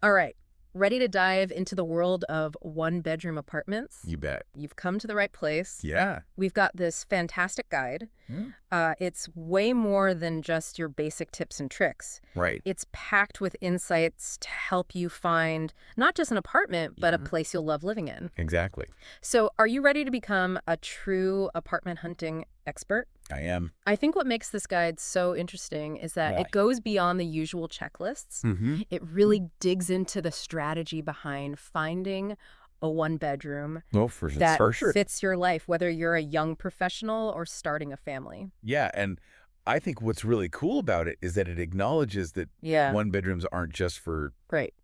All right. Ready to dive into the world of one-bedroom apartments? You bet. You've come to the right place. Yeah. We've got this fantastic guide. Hmm. It's way more than just your basic tips and tricks. Right. It's packed with insights to help you find not just an apartment, but a place you'll love living in. Exactly. So, are you ready to become a true apartment hunting expert? I am. I think what makes this guide so interesting is that Why? it goes beyond the usual checklists. Mm-hmm. It really digs into the strategy behind finding a one-bedroom Well, that for sure. fits your life, whether you're a young professional or starting a family. Yeah, and I think what's really cool about it is that it acknowledges that Yeah, one bedrooms aren't just for, right.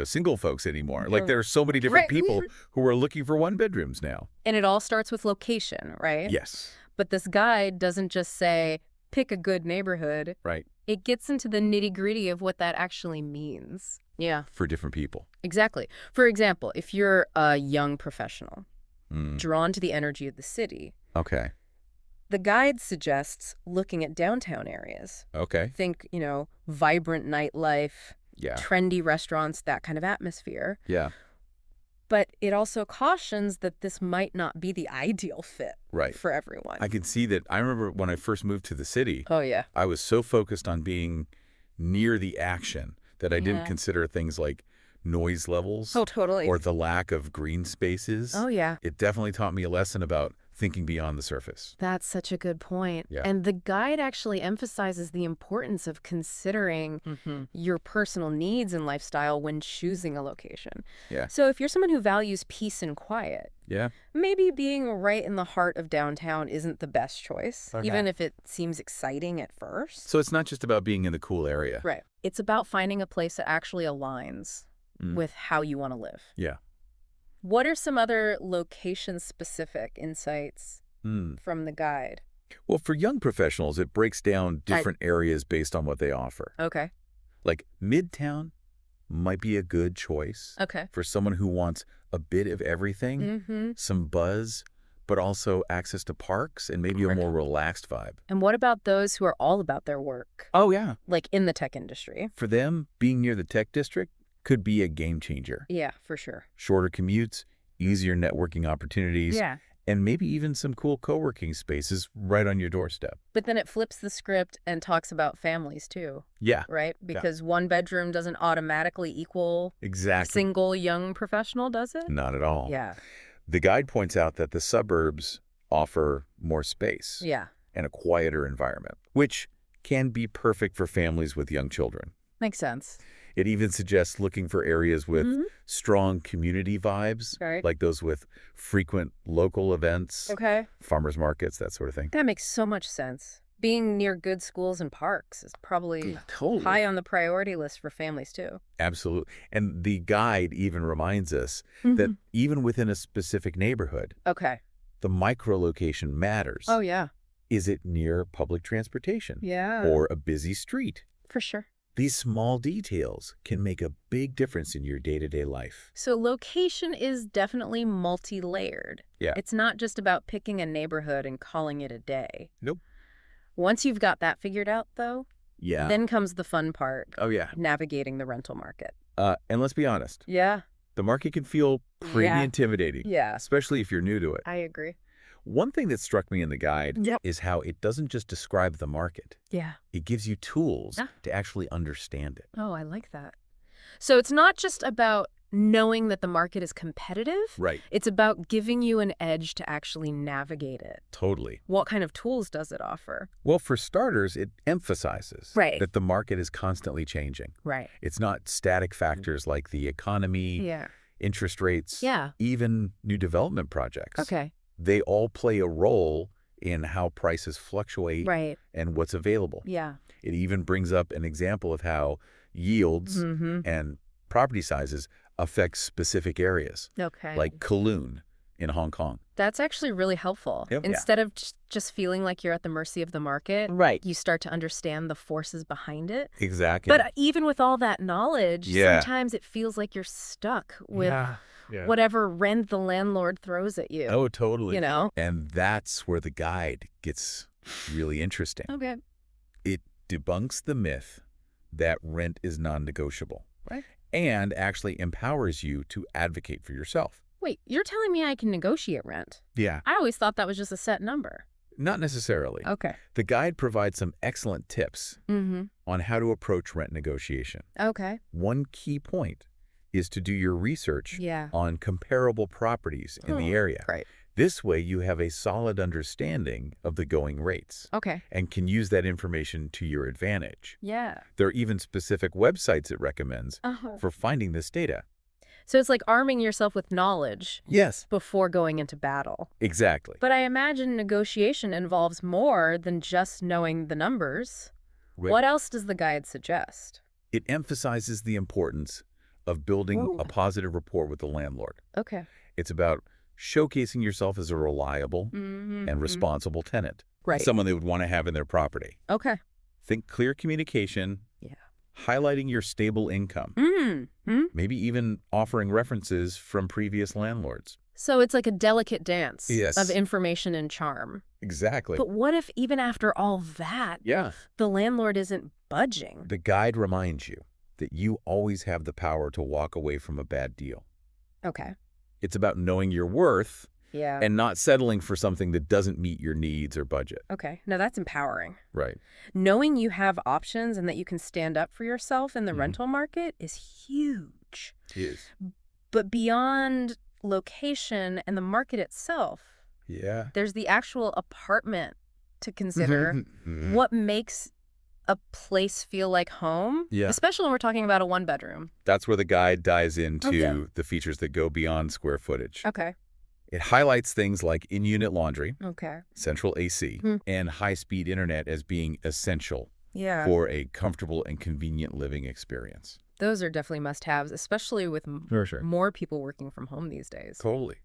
single folks anymore. Yeah. Like there are so many different Right. people who are looking for one bedrooms now. And it all starts with location, right? Yes. But this guide doesn't just say, pick a good neighborhood. Right. It gets into the nitty-gritty of what that actually means. Yeah, For different people. exactly. For example, if you're a young professional, Mm. drawn to the energy of the city, Okay. the guide suggests looking at downtown areas. Okay. Think, vibrant nightlife, Yeah. trendy restaurants, that kind of atmosphere. Yeah. But it also cautions that this might not be the ideal fit Right. for everyone. I can see that. I remember when I first moved to the city, Oh, yeah. I was so focused on being near the action that I didn't Yeah. consider things like noise levels Oh, totally. or the lack of green spaces. Oh, yeah. It definitely taught me a lesson about thinking beyond the surface. That's such a good point. Yeah. And the guide actually emphasizes the importance of considering your personal needs and lifestyle when choosing a location. Yeah. So if you're someone who values peace and quiet, Yeah. maybe being right in the heart of downtown isn't the best choice, Okay. even if it seems exciting at first. So it's not just about being in the cool area. Right. It's about finding a place that actually aligns Mm. with how you want to live. Yeah. What are some other location-specific insights Mm. from the guide? Well, for young professionals, it breaks down different areas based on what they offer. Okay. Like Midtown might be a good choice Okay. for someone who wants a bit of everything, Mm-hmm. some buzz, but also access to parks and maybe a Correct. more relaxed vibe. And what about those who are all about their work, Oh, yeah. like in the tech industry? For them, being near the tech district could be a game changer. Yeah, for sure. Shorter commutes, easier networking opportunities, Yeah. and maybe even some cool co-working spaces right on your doorstep. But then it flips the script and talks about families too, Yeah, right? Because one bedroom doesn't automatically equal exactly. single young professional, does it? Not at all. Yeah. The guide points out that the suburbs offer more space Yeah. and a quieter environment, which can be perfect for families with young children. Makes sense. It even suggests looking for areas with Mhm. strong community vibes, Right. like those with frequent local events, Okay. farmers markets, that sort of thing. That makes so much sense. Being near good schools and parks is probably Totally. high on the priority list for families too. Absolutely. And the guide even reminds us that Mhm. even within a specific neighborhood, Okay. the micro-location matters. Oh, yeah. Is it near public transportation Yeah. or a busy street? For sure. These small details can make a big difference in your day-to-day life. So location is definitely multi-layered. Yeah. It's not just about picking a neighborhood and calling it a day. Nope. Once you've got that figured out, though, Yeah. then comes the fun part, Oh, yeah. navigating the rental market. And let's be honest, Yeah. the market can feel pretty Yeah. intimidating, Yeah. especially if you're new to it. I agree. One thing that struck me in the guide Yep. is how it doesn't just describe the market. Yeah. It gives you tools Yeah. to actually understand it. Oh, I like that. So it's not just about knowing that the market is competitive. Right. It's about giving you an edge to actually navigate it. Totally. What kind of tools does it offer? Well, for starters, it emphasizes Right. that the market is constantly changing. Right. It's not static factors like the economy, Yeah. interest rates, Yeah. even new development projects. Okay. They all play a role in how prices fluctuate Right. and what's available. Yeah. It even brings up an example of how yields Mm-hmm. and property sizes affect specific areas, Okay. like Kowloon in Hong Kong. That's actually really helpful. Yep. Yeah. Instead of just feeling like you're at the mercy of the market, Right. you start to understand the forces behind it. Exactly. But even with all that knowledge, Yeah. sometimes it feels like you're stuck with yeah. whatever rent the landlord throws at you. Oh, totally. You know? And that's where the guide gets really interesting. Okay. It debunks the myth that rent is non-negotiable. Right. and actually empowers you to advocate for yourself. Wait, you're telling me I can negotiate rent? Yeah. I always thought that was just a set number. Not necessarily. Okay. The guide provides some excellent tips Mm-hmm. on how to approach rent negotiation. Okay. One key point is to do your research Yeah. on comparable properties in the area. Right. This way, you have a solid understanding of the going rates Okay. and can use that information to your advantage. Yeah. There are even specific websites it recommends Uh-huh. for finding this data. So it's like arming yourself with knowledge Yes, before going into battle. exactly. But I imagine negotiation involves more than just knowing the numbers. Right. What else does the guide suggest? It emphasizes the importance of building a positive rapport with the landlord. Okay. It's about showcasing yourself as a reliable Mm-hmm. and responsible tenant, Right. someone they would want to have in their property. Okay. Think clear communication, Yeah. highlighting your stable income, Mm-hmm. maybe even offering references from previous landlords. So it's like a delicate dance Yes. of information and charm. Exactly. But what if even after all that, Yeah. the landlord isn't budging? The guide reminds you that you always have the power to walk away from a bad deal. Okay. It's about knowing your worth Yeah. and not settling for something that doesn't meet your needs or budget. Okay. Now that's empowering. Right. Knowing you have options and that you can stand up for yourself in the Mhm. rental market is huge. It is. But beyond location and the market itself, Yeah. there's the actual apartment to consider. Mhm. What makes a place feel like home? Yeah. Especially when we're talking about a one-bedroom. That's where the guide dives into Okay. the features that go beyond square footage. Okay. It highlights things like in-unit laundry, Okay. central AC, Hmm. and high-speed internet as being essential Yeah. for a comfortable and convenient living experience. Those are definitely must-haves, especially with For sure. more people working from home these days. Totally.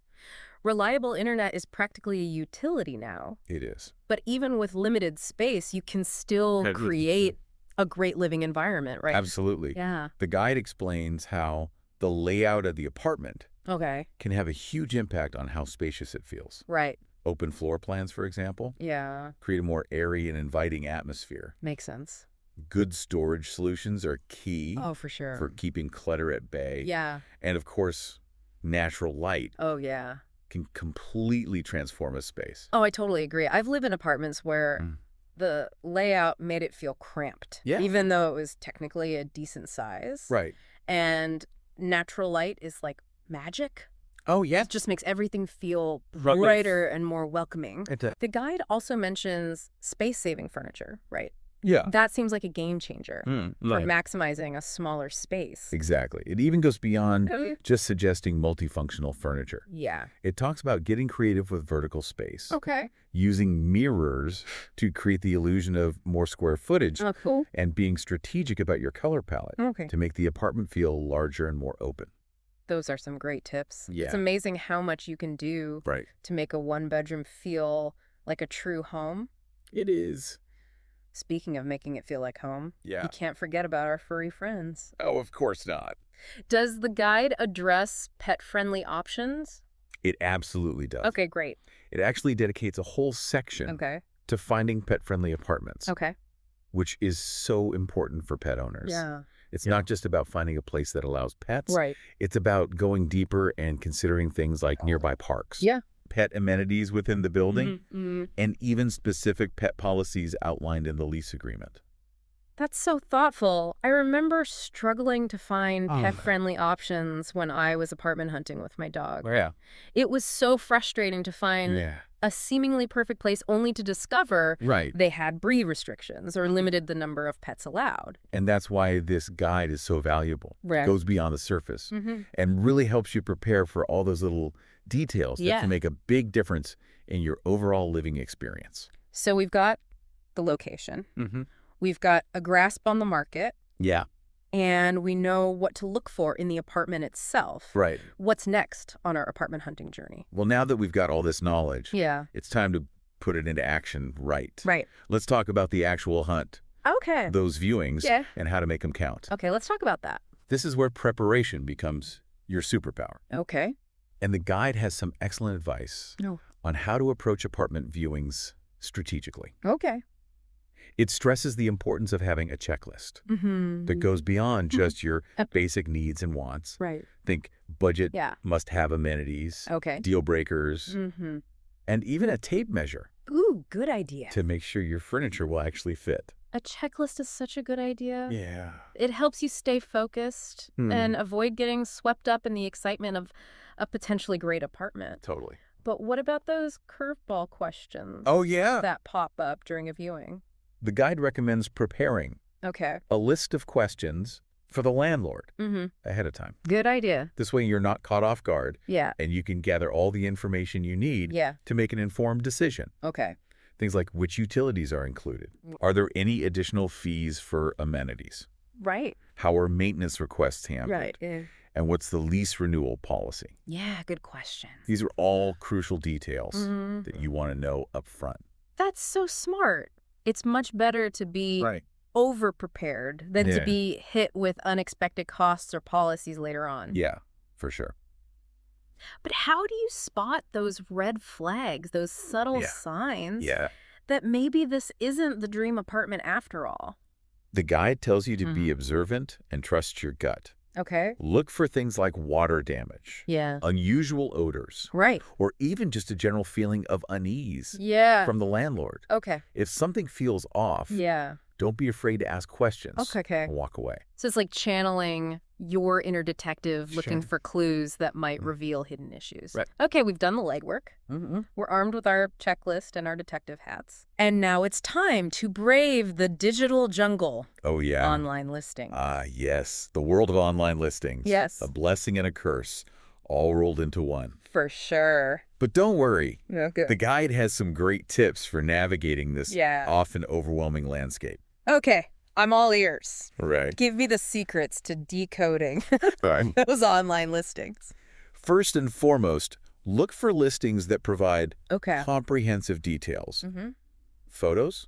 Reliable internet is practically a utility now. It is. But even with limited space, you can still That- create a great living environment, right? Absolutely. Yeah. The guide explains how the layout of the apartment Okay. can have a huge impact on how spacious it feels. Right. Open floor plans, for example, Yeah. create a more airy and inviting atmosphere. Makes sense. Good storage solutions are key Oh, for sure. for keeping clutter at bay. Yeah. And of course, natural light Oh, yeah. can completely transform a space. Oh, I totally agree. I've lived in apartments where Mm. the layout made it feel cramped. Yeah. Even though it was technically a decent size. Right. And natural light is like magic. Oh, yeah. It just makes everything feel Right. brighter and more welcoming. It's a- The guide also mentions space-saving furniture, right? yeah. That seems like a game changer for Right. maximizing a smaller space. Exactly. It even goes beyond Oh, just suggesting multifunctional furniture. yeah. It talks about getting creative with vertical space, Okay. using mirrors to create the illusion of more square footage, Oh, cool. and being strategic about your color palette Okay. to make the apartment feel larger and more open. Those are some great tips. It's Yeah. amazing how much you can do Right. to make a one-bedroom feel like a true home. It is. Speaking of making it feel like home, Yeah. you can't forget about our furry friends. Oh, of course not. Does the guide address pet-friendly options? It absolutely does. Okay, great. It actually dedicates a whole section Okay. to finding pet-friendly apartments, Okay. which is so important for pet owners. Yeah. It's not just about finding a place that allows pets. Right. It's about going deeper and considering things like nearby parks, Yeah. pet amenities within the building, Mhm. and even specific pet policies outlined in the lease agreement. That's so thoughtful. I remember struggling to find Oh. pet-friendly options when I was apartment hunting with my dog. Yeah. It was so frustrating to find Yeah. a seemingly perfect place only to discover Right. they had breed restrictions or limited the number of pets allowed. And that's why this guide is so valuable. Right. It goes beyond the surface Mm-hmm. and really helps you prepare for all those little details that Yeah. can make a big difference in your overall living experience. So we've got the location, Mm-hmm. we've got a grasp on the market, Yeah. and we know what to look for in the apartment itself. Right. What's next on our apartment hunting journey? Well, now that we've got all this knowledge, Yeah. it's time to put it into action right. Right. Let's talk about the actual hunt, Okay. those viewings, Yeah. and how to make them count. Okay, let's talk about that. This is where preparation becomes your superpower. Okay. And the guide has some excellent advice No. on how to approach apartment viewings strategically. Okay. It stresses the importance of having a checklist Mm-hmm. that goes beyond just your basic needs and wants. Right. Think budget, Yeah. must-have amenities, Okay. deal breakers, Mm-hmm. and even a tape measure Ooh, good idea. to make sure your furniture will actually fit. A checklist is such a good idea. Yeah. It helps you stay focused Hmm. and avoid getting swept up in the excitement of a potentially great apartment. Totally. But what about those curveball questions Oh, yeah. that pop up during a viewing? The guide recommends preparing Okay. a list of questions for the landlord Mm-hmm. ahead of time. Good idea. This way you're not caught off guard Yeah. and you can gather all the information you need Yeah. to make an informed decision. Okay. Things like which utilities are included. Are there any additional fees for amenities? Right. How are maintenance requests handled? Right. Yeah. And what's the lease renewal policy? Yeah, good question. These are all crucial details Mhm. that you want to know up front. That's so smart. It's much better to be Right. over-prepared than Yeah. to be hit with unexpected costs or policies later on. Yeah, for sure. But how do you spot those red flags, those subtle Yeah. signs Yeah. that maybe this isn't the dream apartment after all? The guide tells you to be observant and trust your gut. Okay. Look for things like water damage, Yeah. unusual odors, Right. or even just a general feeling of unease Yeah. from the landlord. Okay. If something feels off, Yeah. don't be afraid to ask questions Okay. and walk away. So it's like channeling your inner detective looking Sure. for clues that might reveal hidden issues. Right. Okay, we've done the legwork. Mm-hmm. We're armed with our checklist and our detective hats. And now it's time to brave the digital jungle. Oh, yeah. Online listing. Ah, yes. The world of online listings. Yes. A blessing and a curse, all rolled into one. For sure. But don't worry. Okay. The guide has some great tips for navigating this Yeah. often overwhelming landscape. Okay, I'm all ears. Right. Give me the secrets to decoding Right. those online listings. First and foremost, look for listings that provide Okay. comprehensive details. Mm-hmm. Photos,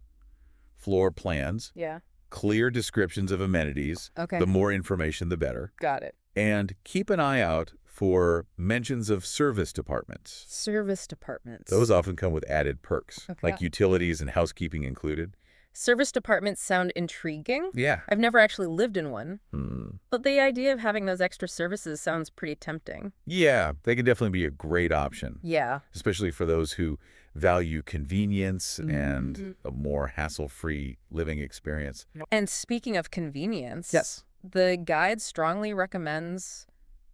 floor plans, Yeah. clear descriptions of amenities. Okay. The more information, the better. Got it. And keep an eye out for mentions of service departments. Service departments. Those often come with added perks, Okay. like utilities and housekeeping included. Service departments sound intriguing. Yeah. I've never actually lived in one, Hmm. but the idea of having those extra services sounds pretty tempting. Yeah, they can definitely be a great option, Yeah. especially for those who value convenience Mm-hmm. and a more hassle-free living experience. And speaking of convenience, Yes. the guide strongly recommends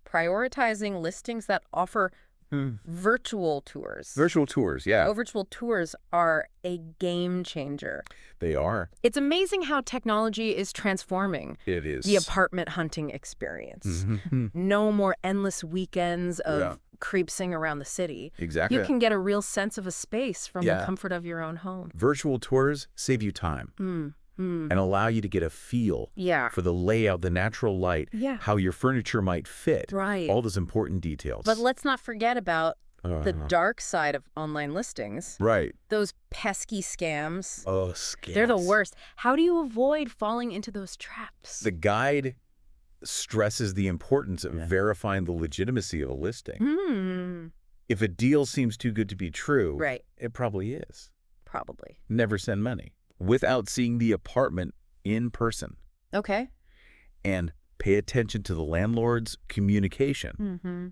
prioritizing listings that offer virtual tours. Virtual tours, yeah, Oh, virtual tours are a game changer. they are. It's amazing how technology is transforming It is. the apartment hunting experience. Mhm. No more endless weekends of Yeah. creepsing around the city. Exactly. You can get a real sense of a space from the Yeah. comfort of your own home. Virtual tours save you time and allow you to get a feel Yeah. for the layout, the natural light, Yeah. how your furniture might fit, Right. all those important details. But let's not forget about the Uh-huh. dark side of online listings. Right. Those pesky scams. Oh, scams. They're the worst. How do you avoid falling into those traps? The guide stresses the importance of verifying the legitimacy of a listing. Hmm. If a deal seems too good to be true, Right. it probably is. Probably. Never send money without seeing the apartment in person. Okay. And pay attention to the landlord's communication. Mm-hmm.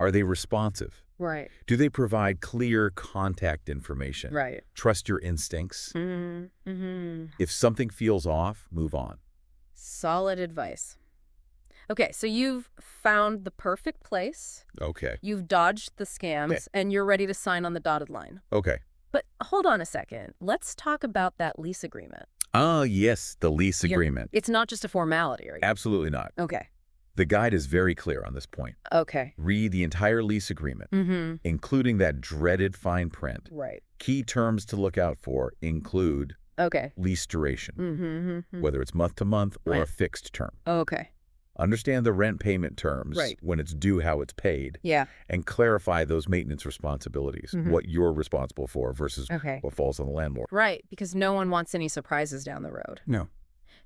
Are they responsive? Right. Do they provide clear contact information? Right. Trust your instincts. Mm-hmm. If something feels off, move on. Solid advice. Okay, so you've found the perfect place, Okay. you've dodged the scams, and you're ready to sign on the dotted line. Okay. But hold on a second. Let's talk about that lease agreement. Ah, yes, the lease agreement. It's not just a formality, right? Absolutely not. Okay. The guide is very clear on this point. Okay. Read the entire lease agreement, Mm-hmm. including that dreaded fine print. Right. Key terms to look out for include Okay. lease duration, Mm-hmm. whether it's month to month or a Right. fixed term. Okay. Understand the rent payment terms, Right. when it's due, how it's paid, Yeah. and clarify those maintenance responsibilities, Mhm. what you're responsible for versus Okay. what falls on the landlord. Right, because no one wants any surprises down the road. No.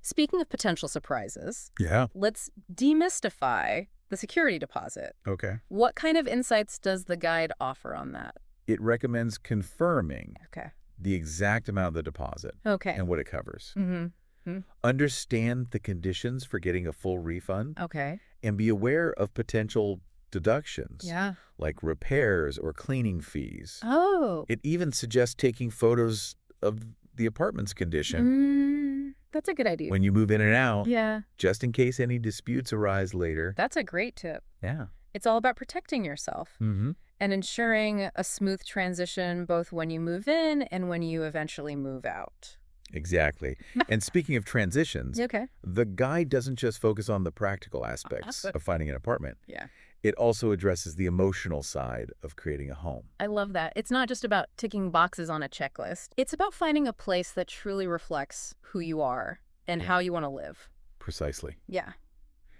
Speaking of potential surprises, Yeah. let's demystify the security deposit. Okay. What kind of insights does the guide offer on that? It recommends confirming Okay. the exact amount of the deposit Okay. and what it covers. Mm-hmm. Understand the conditions for getting a full refund Okay. and be aware of potential deductions Yeah. like repairs or cleaning fees. Oh. It even suggests taking photos of the apartment's condition That's a good idea. when you move in and out, Yeah. just in case any disputes arise later. That's a great tip. Yeah. It's all about protecting yourself Mm-hmm. and ensuring a smooth transition both when you move in and when you eventually move out. Exactly. And speaking of transitions, Okay. the guide doesn't just focus on the practical aspects of finding an apartment. Yeah. It also addresses the emotional side of creating a home. I love that. It's not just about ticking boxes on a checklist. It's about finding a place that truly reflects who you are and how you want to live. Precisely. Yeah.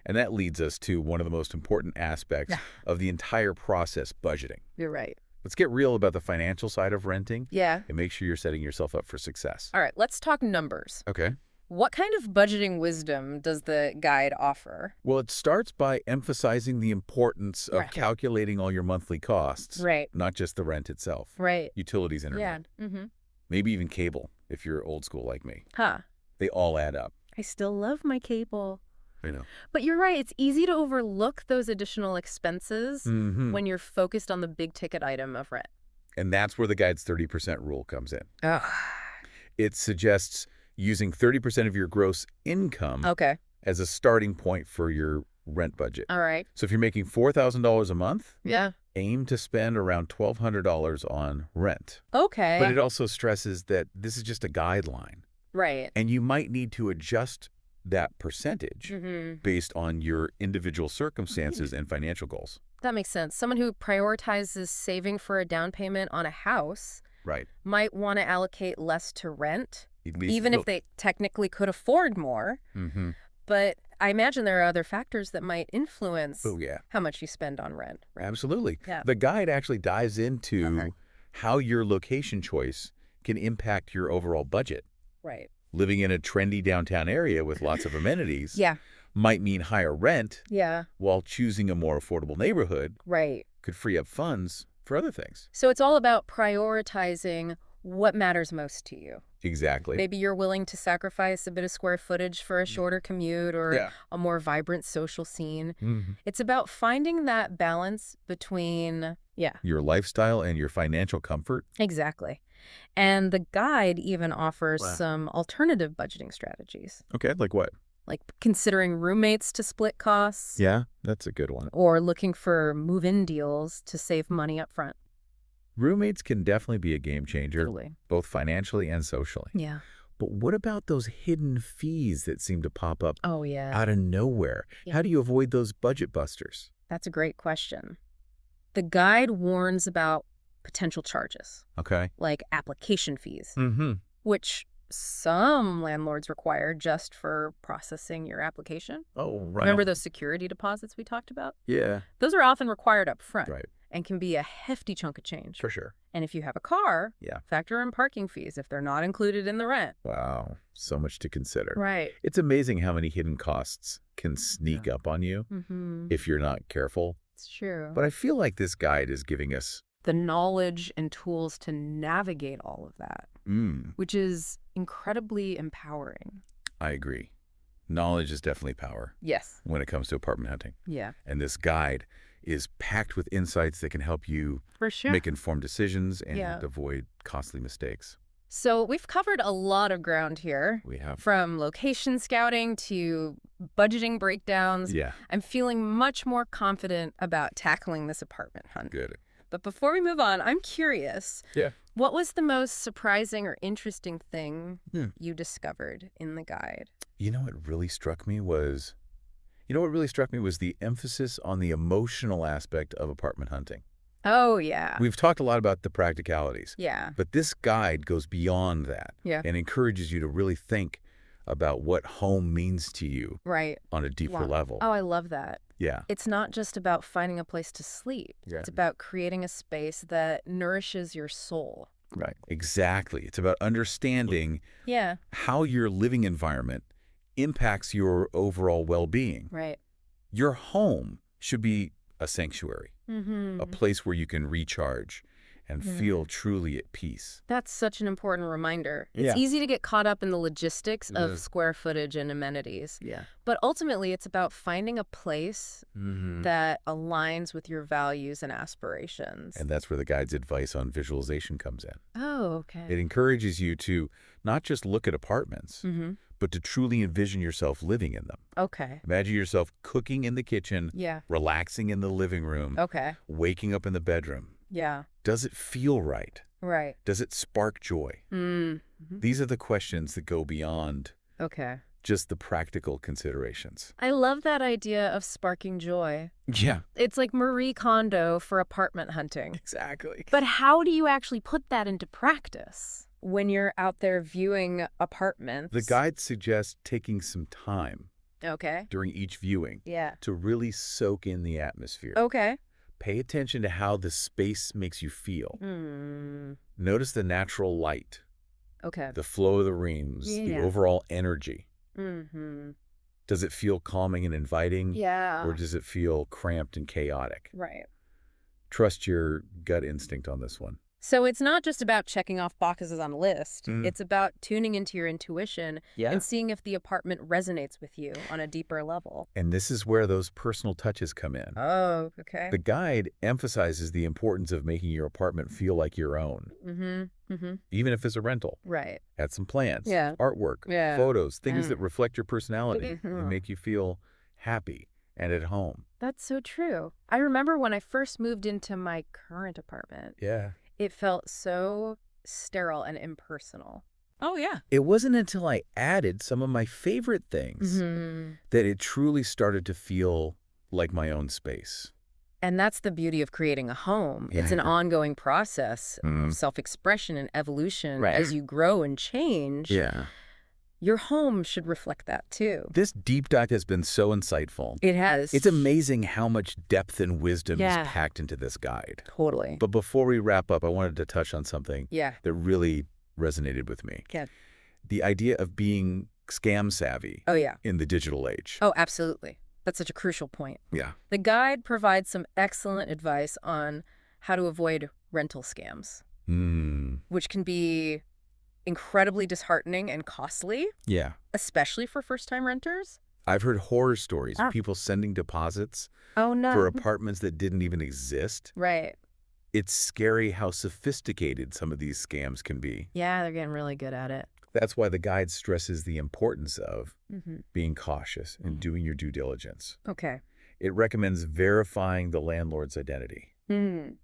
And that leads us to one of the most important aspects of the entire process, budgeting. You're right. Let's get real about the financial side of renting Yeah. and make sure you're setting yourself up for success. All right, let's talk numbers. Okay. What kind of budgeting wisdom does the guide offer? Well, it starts by emphasizing the importance of Right. calculating all your monthly costs, Right. not just the rent itself. Right. Utilities, Yeah. internet, Mm-hmm. maybe even cable if you're old school like me. Huh. They all add up. I still love my cable. I know. But you're right. It's easy to overlook those additional expenses when you're focused on the big ticket item of rent. And that's where the guide's 30% rule comes in. Oh. It suggests using 30% of your gross income Okay. as a starting point for your rent budget. All right. So if you're making $4,000 a month, Yeah. aim to spend around $1,200 on rent. Okay. But it also stresses that this is just a guideline, Right. and you might need to adjust that percentage Mm-hmm. based on your individual circumstances and financial goals. That makes sense. Someone who prioritizes saving for a down payment on a house Right. might want to allocate less to rent, At least even if they technically could afford more. Mm-hmm. But I imagine there are other factors that might influence Oh, yeah. how much you spend on rent. Absolutely. Yeah. The guide actually dives into Okay. how your location choice can impact your overall budget. Right. Living in a trendy downtown area with lots of amenities Yeah. might mean higher rent, Yeah. while choosing a more affordable neighborhood Right. could free up funds for other things. So it's all about prioritizing what matters most to you. Exactly. Maybe you're willing to sacrifice a bit of square footage for a shorter commute or Yeah. a more vibrant social scene. Mhm. It's about finding that balance between, Your lifestyle and your financial comfort. exactly. And the guide even offers Wow. some alternative budgeting strategies, Okay, like what? like considering roommates to split costs Yeah, that's a good one. or looking for move-in deals to save money up front. Roommates can definitely be a game changer, Totally. both financially and socially. Yeah. But what about those hidden fees that seem to pop up Oh, yeah. out of nowhere? Yeah. How do you avoid those budget busters? That's a great question. The guide warns about potential charges, Okay. like application fees, Mm-hmm. which some landlords require just for processing your application. Oh, right. Remember those security deposits we talked about? Yeah, Those are often required up front right. and can be a hefty chunk of change. For sure. And if you have a car, Yeah. factor in parking fees if they're not included in the rent. Wow. So much to consider. Right. It's amazing how many hidden costs can sneak up on you Mm-hmm. if you're not careful. It's true. But I feel like this guide is giving us, the knowledge and tools to navigate all of that, which is incredibly empowering. I agree. Knowledge is definitely power Yes. when it comes to apartment hunting. Yeah. And this guide is packed with insights that can help you For sure. make informed decisions and Yeah. avoid costly mistakes. So we've covered a lot of ground here, We have. from location scouting to budgeting breakdowns. Yeah, I'm feeling much more confident about tackling this apartment hunt. good. But before we move on, I'm curious. Yeah. What was the most surprising or interesting thing Hmm. you discovered in the guide? You know what really struck me was, the emphasis on the emotional aspect of apartment hunting. Oh, yeah. We've talked a lot about the practicalities, Yeah. but this guide goes beyond that Yeah. and encourages you to really think about what home means to you Right. on a deeper Wow. level. Oh, I love that. Yeah. It's not just about finding a place to sleep. Yeah. It's about creating a space that nourishes your soul. Right. Exactly. It's about understanding Yeah. how your living environment impacts your overall well-being. Right. Your home should be a sanctuary, Mm-hmm. a place where you can recharge and feel truly at peace. That's such an important reminder. It's Yeah. easy to get caught up in the logistics It of is. square footage and amenities. Yeah. But ultimately, it's about finding a place that aligns with your values and aspirations. And that's where the guide's advice on visualization comes in. Oh, okay. It encourages you to not just look at apartments, but to truly envision yourself living in them. Okay. Imagine yourself cooking in the kitchen, Yeah. relaxing in the living room, Okay. waking up in the bedroom. Yeah. Does it feel right? Right. Does it spark joy? These are the questions that go beyond Okay. just the practical considerations. I love that idea of sparking joy. Yeah, It's like Marie Kondo for apartment hunting. exactly. But how do you actually put that into practice when you're out there viewing apartments? The guide suggests taking some time Okay. during each viewing Yeah. to really soak in the atmosphere. Okay. Pay attention to how the space makes you feel. Hmm. Notice the natural light, Okay. the flow of the rooms, the Yeah. overall energy. Mm-hmm. Does it feel calming and inviting? Yeah. Or does it feel cramped and chaotic? Right. Trust your gut instinct on this one. So it's not just about checking off boxes on a list. Mm. It's about tuning into your intuition and seeing if the apartment resonates with you on a deeper level. And this is where those personal touches come in. Oh, okay. The guide emphasizes the importance of making your apartment feel like your own, even if it's a rental. Right. Add some plants, Yeah. artwork, Yeah. photos, things Mm. that reflect your personality Mhm. and make you feel happy and at home. That's so true. I remember when I first moved into my current apartment, Yeah. it felt so sterile and impersonal. Oh, yeah. It wasn't until I added some of my favorite things that it truly started to feel like my own space. And that's the beauty of creating a home. It's an Yeah. ongoing process Mhm. of self-expression and evolution. Right. As you grow and change, Yeah. your home should reflect that too. This deep dive has been so insightful. It has. It's amazing how much depth and wisdom Yeah. is packed into this guide. Totally. But before we wrap up, I wanted to touch on something Yeah. that really resonated with me. Yeah. The idea of being scam savvy Oh, yeah. in the digital age. Oh, absolutely. That's such a crucial point. Yeah. The guide provides some excellent advice on how to avoid rental scams, which can be incredibly disheartening and costly, Yeah. especially for first-time renters. I've heard horror stories Ah. of people sending deposits Oh, no. for apartments that didn't even exist. Right. It's scary how sophisticated some of these scams can be. Yeah, they're getting really good at it. That's why the guide stresses the importance of Mm-hmm. being cautious and doing your due diligence. Okay. It recommends verifying the landlord's identity,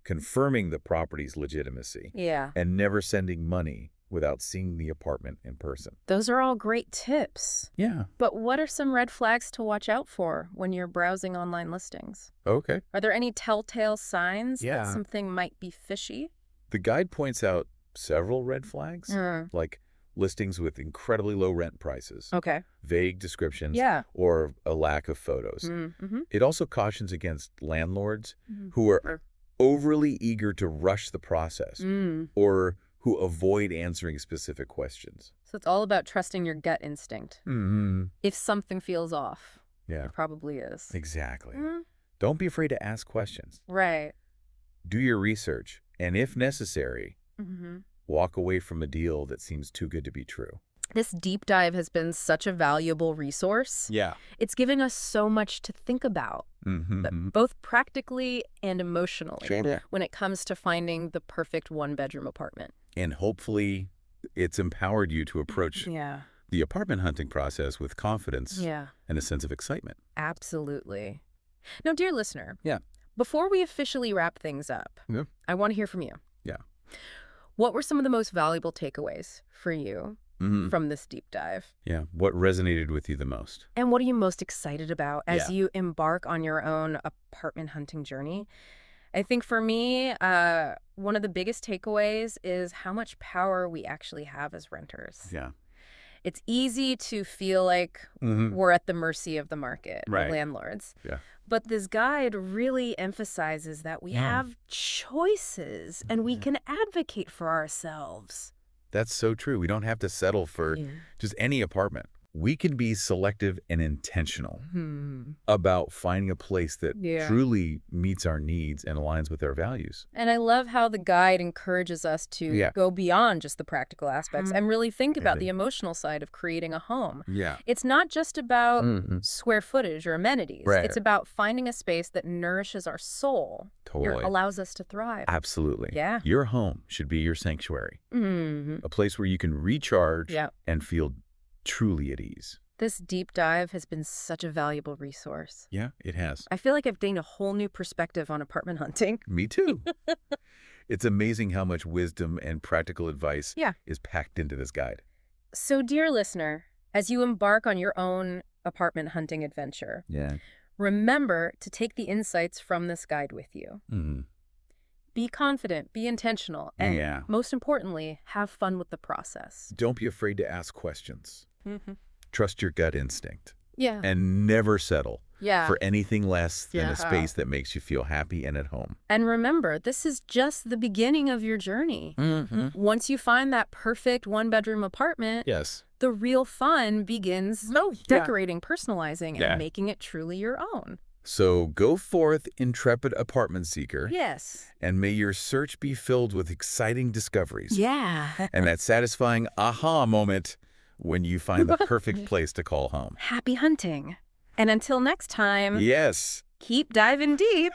confirming the property's legitimacy, Yeah. and never sending money without seeing the apartment in person. Those are all great tips. Yeah. But what are some red flags to watch out for when you're browsing online listings? Okay. Are there any telltale signs Yeah. that something might be fishy? The guide points out several red flags, like listings with incredibly low rent prices, Okay. vague descriptions, Yeah. or a lack of photos. Mm-hmm. It also cautions against landlords who are overly eager to rush the process or who avoid answering specific questions. So it's all about trusting your gut instinct. If something feels off, Yeah, it probably is. exactly. Mm, Don't be afraid to ask questions. right. Do your research, and if necessary, Mm-hmm. walk away from a deal that seems too good to be true. This deep dive has been such a valuable resource. Yeah. It's giving us so much to think about, both practically and emotionally, Sure. when it comes to finding the perfect one-bedroom apartment. And hopefully it's empowered you to approach Yeah. the apartment hunting process with confidence Yeah. and a sense of excitement. Absolutely. Now, dear listener, Yeah. before we officially wrap things up, Yeah. I want to hear from you. Yeah. What were some of the most valuable takeaways for you from this deep dive? Yeah. What resonated with you the most? And what are you most excited about as Yeah. you embark on your own apartment hunting journey? I think for me, one of the biggest takeaways is how much power we actually have as renters. Yeah. It's easy to feel like we're at the mercy of the market, Right. the landlords. Yeah. But this guide really emphasizes that we have choices and we can advocate for ourselves. That's so true. We don't have to settle for just any apartment. we can be selective and intentional Hmm. about finding a place that Yeah. truly meets our needs and aligns with our values. And I love how the guide encourages us to Yeah. go beyond just the practical aspects and really think about the Really? emotional side of creating a home. Yeah. It's not just about Mhm. square footage or amenities. Right. It's about finding a space that nourishes our soul, Totally. allows us to thrive. Absolutely. Yeah. Your home should be your sanctuary, Hmm. a place where you can recharge Yeah. and feel truly at ease. This deep dive has been such a valuable resource. Yeah, it has. I feel like I've gained a whole new perspective on apartment hunting. Me too. It's amazing how much wisdom and practical advice Yeah. is packed into this guide. So, dear listener, as you embark on your own apartment hunting adventure, Yeah. remember to take the insights from this guide with you. Mm. Be confident, be intentional, and Yeah. most importantly, have fun with the process. Don't be afraid to ask questions. Trust your gut instinct Yeah. and never settle Yeah. for anything less than Yeah. a space that makes you feel happy and at home. And remember, this is just the beginning of your journey. Mm-hmm. Once you find that perfect one-bedroom apartment, Yes. the real fun begins decorating, personalizing, Yeah. and making it truly your own. So go forth, intrepid apartment seeker, Yes. and may your search be filled with exciting discoveries. Yeah. And that satisfying aha moment when you find the perfect place to call home. Happy hunting. And until next time, Yes. keep diving deep.